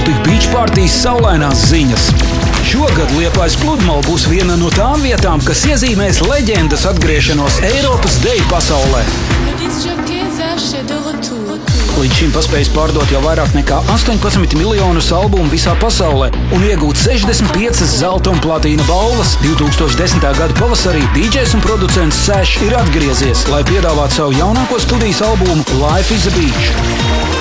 Baltic Beach partijas saulainās ziņas. Šogad Liepājas pludmale būs viena no tām vietām, kas iezīmēs leģendas atgriešanos Eiropas deju pasaulē. Līdz šim paspējis pārdot jau vairāk nekā 18 miljonus albumu visā pasaulē un iegūt 65 zelta un platīna balvas. 2010. gada pavasarī DJs un producents Sash ir atgriezies, lai piedāvātu savu jaunāko studijas albumu Life is a Beach.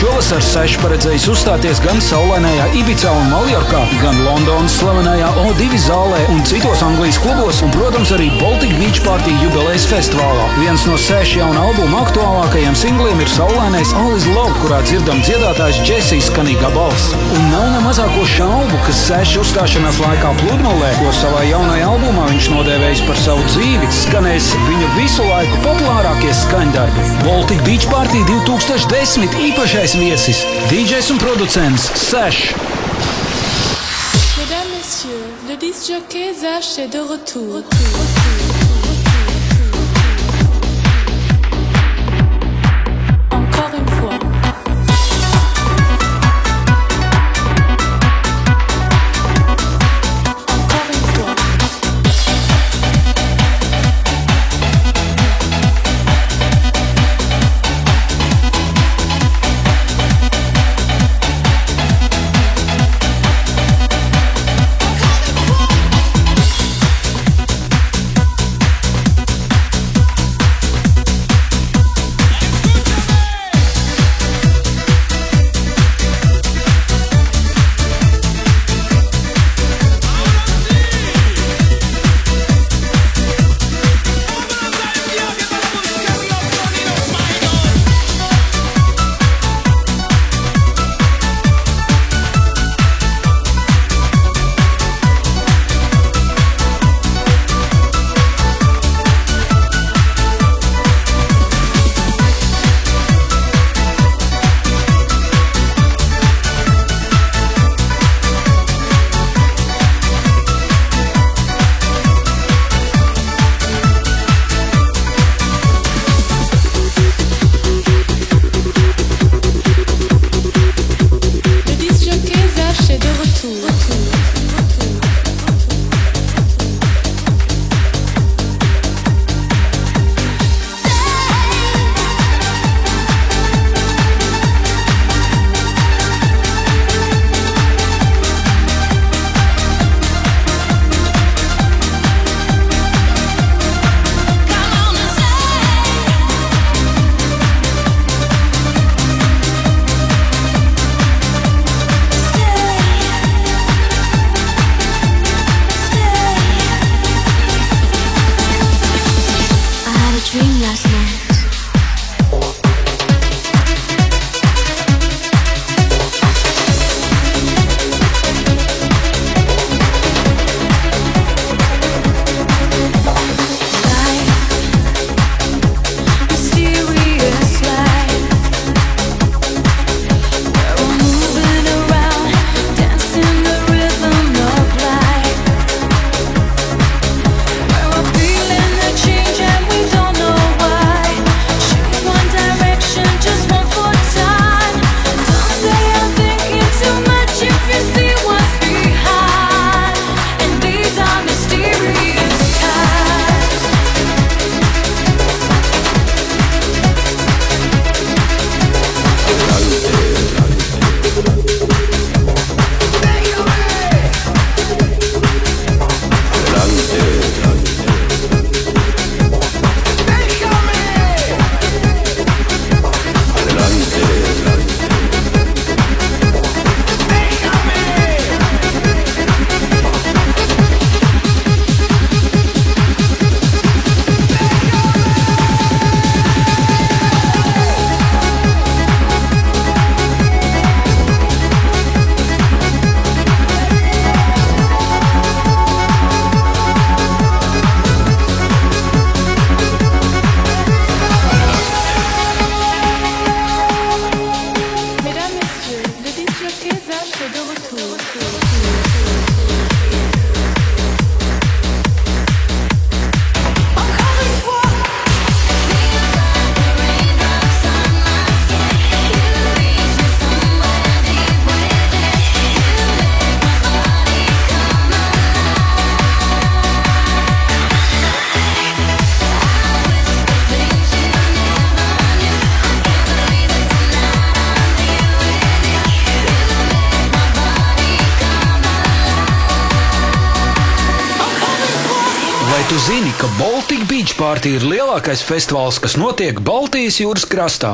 Šovasar Sash paredzējis uzstāties gan saulainajā Ibicā un Maljorkā, gan Londonas slavenajā O2 zālē un citos Anglijas klubos, un, protams, arī Baltic Beach Party jubilejas festivālā. Viens no Sash jauna albuma aktuālākajiem singliem ir saulainais All is Love, kurā dzirdam dziedātājs Džesijas skanīgā balss. Un nav ne mazāko šaubu, ka Sash uzstāšanās laikā pludmalē, ko savā jaunajā albumā viņš nodēvējis par savu dzīvi, skanēs viņa visu laiku populārākie skaņdarbi. Baltic Beach Party 2010 īpašais viesis, DJs un producents Sash. Mesdames, messieurs, le disc jockey Sash est de retour. Encore une fois. Vai tu zini, ka Baltic Beach Party ir lielākais festivāls, kas notiek Baltijas jūras krastā?